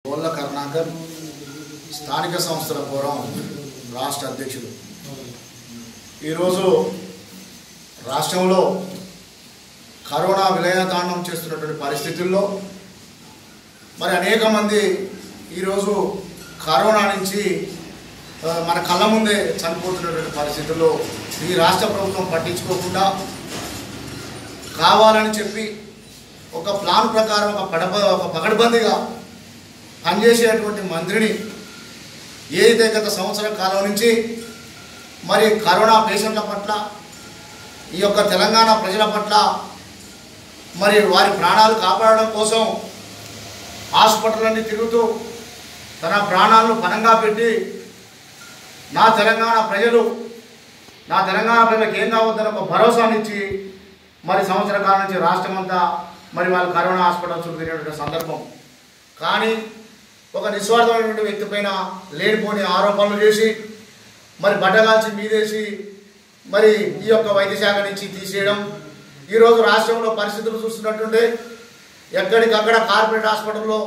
గోళ్ళ కరుణాకర్ స్థానిక సంస్థల ఫోరం రాష్ట్ర అధ్యక్షుడు. ఈరోజు రాష్ట్రంలో కరోనా విలయతాండం చేస్తున్నటువంటి పరిస్థితుల్లో మరి అనేక మంది ఈరోజు కరోనా నుంచి మన కళ్ళ ముందే చనిపోతున్నటువంటి పరిస్థితుల్లో ఈ రాష్ట్ర ప్రభుత్వం పట్టించుకోకుండా కావాలని చెప్పి ఒక ప్లాన్ ప్రకారం ఒక పకడ్బందీగా పనిచేసేటువంటి మంత్రిని ఏదైతే గత సంవత్సర కాలం నుంచి మరి కరోనా పేషెంట్ల పట్ల ఈ యొక్క తెలంగాణ ప్రజల పట్ల మరి వారి ప్రాణాలు కాపాడడం కోసం హాస్పిటల్ తిరుగుతూ తన ప్రాణాలను పణంగా పెట్టి నా తెలంగాణ ప్రజలకు ఏం కావద్దని ఒక భరోసానిచ్చి మరి సంవత్సర కాలం నుంచి రాష్ట్రమంతా మరి వాళ్ళు కరోనా హాస్పిటల్ చుట్టూ తిరిగినటువంటి సందర్భం. కానీ ఒక నిస్వార్థమైనటువంటి వ్యక్తి పైన లేనిపోని ఆరోపణలు చేసి మరి బట్టగాల్చి మీదేసి మరి ఈ యొక్క వైద్య శాఖ నుంచి తీసేయడం. ఈరోజు రాష్ట్రంలో పరిస్థితులు చూస్తున్నట్టుంటే ఎక్కడికక్కడ కార్పొరేట్ హాస్పిటల్లో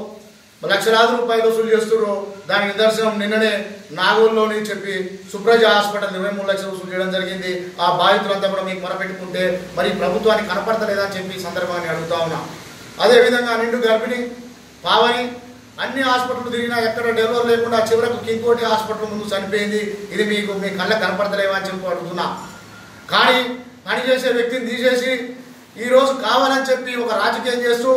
లక్షలాది రూపాయలు వసూలు చేస్తున్నారు. దాని నిదర్శనం నిన్ననే నాగూరులోని చెప్పి సుప్రజ హాస్పిటల్ 23 లక్షలు వసూలు చేయడం జరిగింది. ఆ బాధితులంతా కూడా మీకు మొరపెట్టుకుంటే మరి ప్రభుత్వానికి కనపడతలేదని చెప్పి సందర్భాన్ని అడుగుతా ఉన్నా. అదేవిధంగా నిండు గర్భిణి పావని అన్ని హాస్పిటల్ తిరిగినా ఎక్కడ డెలివరీ లేకుండా చివరకు కింకోటి హాస్పిటల్ ముందు చనిపోయింది. ఇది మీ కళ్ళ కనపడతలేవా అని చెప్పి అడుగుతున్నా. కానీ పనిచేసే వ్యక్తిని తీసేసి ఈరోజు కావాలని చెప్పి ఒక రాజకీయం చేస్తూ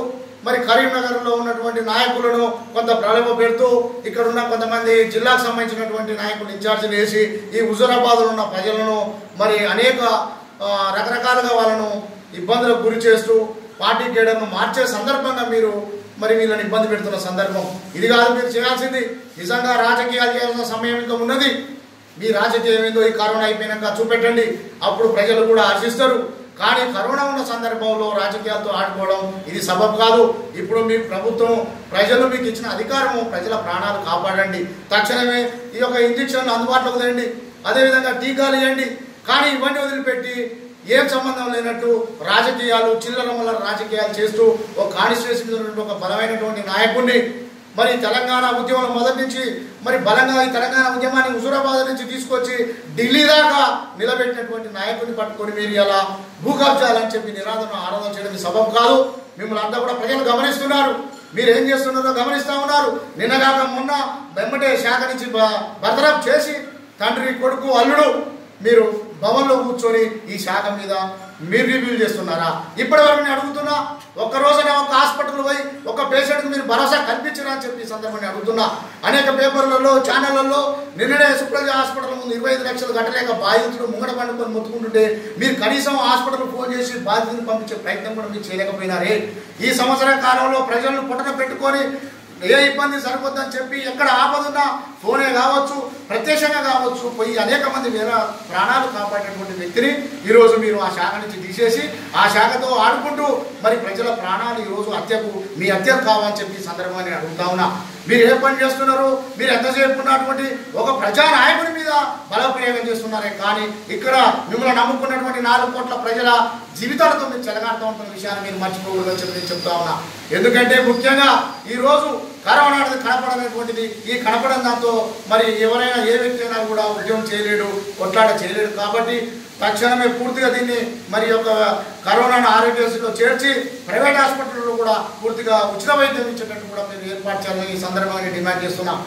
మరి కరీంనగర్లో ఉన్నటువంటి నాయకులను కొంత ప్రలోభ పెడుతూ ఇక్కడ ఉన్న కొంతమంది జిల్లాకు సంబంధించినటువంటి నాయకులు ఇన్ఛార్జీలు వేసి ఈ హుజూరాబాద్లో ఉన్న ప్రజలను మరి అనేక రకరకాలుగా వాళ్ళను ఇబ్బందులకు గురి చేస్తూ పార్టీ కేడర్ను మార్చే సందర్భంగా మీరు మరి వీళ్ళని ఇబ్బంది పెడుతున్న సందర్భం. ఇది కాదు మీరు చేయాల్సింది. నిజంగా రాజకీయాలు చేయాల్సిన సమయం ఇంకా ఉన్నది. మీ రాజకీయం ఏందో ఈ కరోనా అయిపోయినాక చూపెట్టండి, అప్పుడు ప్రజలు కూడా హర్షిస్తారు. కానీ కరోనా ఉన్న సందర్భంలో రాజకీయాలతో ఆడుకోవడం ఇది సబబు కాదు. ఇప్పుడు మీ ప్రభుత్వం ప్రజలు మీకు ఇచ్చిన అధికారము ప్రజల ప్రాణాలు కాపాడండి. తక్షణమే ఈ యొక్క ఇంజక్షన్లు అందుబాటులోకి తేండి, అదేవిధంగా టీకాలు ఇవ్వండి. కానీ ఇవన్నీ వదిలిపెట్టి ఏం సంబంధం లేనట్టు రాజకీయాలు చిల్లర వల్ల రాజకీయాలు చేస్తూ ఒక కాన్స్టిట్యూషన్ ఒక బలమైనటువంటి నాయకుడిని మరి తెలంగాణ ఉద్యమం మొదటి నుంచి మరి బలంగా ఈ తెలంగాణ ఉద్యమాన్ని హుజూరాబాద్ నుంచి తీసుకొచ్చి ఢిల్లీ దాకా నిలబెట్టినటువంటి నాయకుడిని పట్టుకొని మీరు ఇలా భూకబ్జాలని చెప్పి ఆరాధన చేయడం సబబు కాదు. మిమ్మల్ని అంతా కూడా ప్రజలు గమనిస్తున్నారు. మీరు ఏం చేస్తున్నారో గమనిస్తూ ఉన్నారు. నిన్నగాక మొన్న వెంబటే శాఖ నుంచి బర్తరఫ్ చేసి తండ్రి కొడుకు అల్లుడు మీరు భవన్లో కూర్చొని ఈ శాఖ మీద మీరు రివ్యూ చేస్తున్నారా? ఇప్పటి వరకు నేను అడుగుతున్నా, ఒక్క రోజున ఒక హాస్పిటల్ పోయి ఒక పేషెంట్కి మీరు భరోసా కల్పించరా అని చెప్పి సందర్భాన్ని అడుగుతున్నా. అనేక పేపర్లలో ఛానళ్లలో నిన్ననే సుప్రజ హాస్పిటల్ ముందు 25 లక్షలు కట్టలేక బాధితుడు ముంగడ పండుకొని మొత్తుకుంటుంటే మీరు కనీసం హాస్పిటల్ ఫోన్ చేసి బాధితులను పంపించే ప్రయత్నం కూడా మీరు చేయలేకపోయినారే. ఈ సంవత్సర కాలంలో ప్రజలను పుట్టన పెట్టుకొని ఏ ఇబ్బంది సరిపోద్దని చెప్పి ఎక్కడ ఆపదున్నా ఫోనే కావచ్చు ప్రత్యక్షంగా కావచ్చు పోయి అనేక మంది వేరే ప్రాణాలు కాపాడేటువంటి వ్యక్తిని ఈరోజు మీరు ఆ శాఖ నుంచి తీసేసి ఆ శాఖతో ఆడుకుంటూ మరి ప్రజల ప్రాణాలు ఈరోజు మీ హత్యకు కావాలని చెప్పి సందర్భాన్ని అడుగుతా ఉన్నా. మీరు ఏ పని చేస్తున్నారు? మీరు ఎంతసేపు ఉన్నటువంటి ఒక ప్రజానాయకుడి మీద బలప్రయోగం చేస్తున్నారే కానీ ఇక్కడ మిమ్మల్ని నమ్ముకున్నటువంటి 4 కోట్ల ప్రజల జీవితాలతో మీరు చెలగాడుతూ ఉంటున్న విషయాన్ని మీరు మర్చిపోకూడదని చెప్పి నేను చెప్తా ఉన్నా. ఎందుకంటే ముఖ్యంగా ఈరోజు కరోనా అనేది కనపడనేటువంటిది. ఈ కనపడని దాంతో మరి ఎవరైనా ఏ వ్యక్తి అయినా కూడా ఉద్యమం చేయలేడు, కొట్లాట చేయలేడు. కాబట్టి తక్షణమే పూర్తిగా దీన్ని మరి యొక్క కరోనాను ఆరోగ్యశ్రీలో చేర్చి ప్రైవేట్ హాస్పిటల్లో కూడా పూర్తిగా ఉచిత వైద్యం ఇచ్చేటట్టు కూడా మీరు ఏర్పాటు చేయాలని ఈ సందర్భంగా డిమాండ్ చేస్తున్నాం.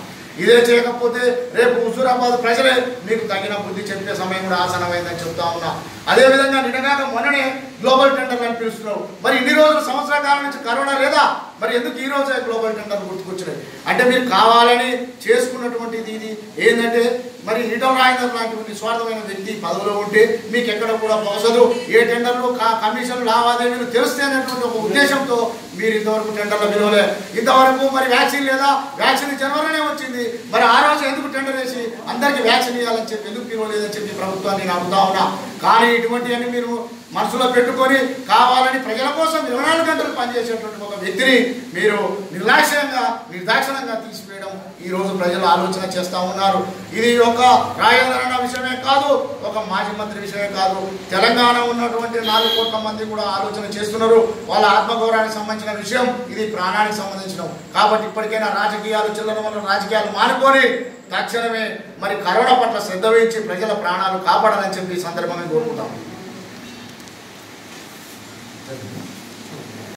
ఇదే చేయకపోతే రేపు హుజూరాబాద్ ప్రజలే మీకు తగిన బుద్ధి చెప్పే సమయం కూడా ఆసనమైందని చెప్తా ఉన్నా. అదేవిధంగా నిన్నగాక మొన్ననే గ్లోబల్ టెండర్లు అని పిలుస్తున్నావు. మరి ఇన్ని రోజులు సంవత్సరాల కాలం నుంచి కరోనా లేదా? మరి ఎందుకు ఈ రోజే గ్లోబల్ టెండర్లు గుర్తుకొచ్చినాయి? అంటే మీరు కావాలని చేసుకున్నటువంటిది ఇది ఏంటంటే మరి ఈటల రాజేందర్ లాంటి స్వార్థమైన వ్యక్తి పదవిలో ఉంటే మీకు ఎక్కడ కూడా పోసదు. ఏ టెండర్లు కమిషన్లు లావాదేవీలు తెలుస్తే అనేటువంటి ఒక ఉద్దేశంతో మీరు ఇంతవరకు టెండర్లు పిలవలే. ఇంతవరకు మరి వ్యాక్సిన్ లేదా? వ్యాక్సిన్ జనవరిలోనే వచ్చింది. మరి ఆ రోజు ఎందుకు టెండర్ వేసి అందరికీ వ్యాక్సిన్ ఇవ్వాలని చెప్పి ఎందుకు పిలవలేదని చెప్పి ప్రభుత్వాన్ని నేను అడుగుతా ఉన్నా. కానీ ఇటువంటివన్నీ మీరు మనసులో పెట్టుకొని కావాలని ప్రజల కోసం 24 గంటలు పనిచేసేటువంటి ఒక వ్యక్తిని మీరు నిర్దాక్షిణ్యంగా తీసివేయడం ఈ ఈరోజు ప్రజలు ఆలోచన చేస్తూ ఉన్నారు. ఇది ఒక రాజేంద్రన్న విషయమే కాదు, ఒక మాజీ మంత్రి విషయమే కాదు, తెలంగాణ ఉన్నటువంటి 4 కోట్ల మంది కూడా ఆలోచన చేస్తున్నారు. వాళ్ళ ఆత్మగౌరవానికి సంబంధించిన విషయం, ఇది ప్రాణానికి సంబంధించిన. కాబట్టి ఇప్పటికైనా రాజకీయాలు చిల్లర వల్ల రాజకీయాలు మానుకొని తక్షణమే మరి కరోనా పట్ల శ్రద్ధ వహించి ప్రజల ప్రాణాలు కాపాడాలని చెప్పి ఈ సందర్భంగా కోరుకుంటాం.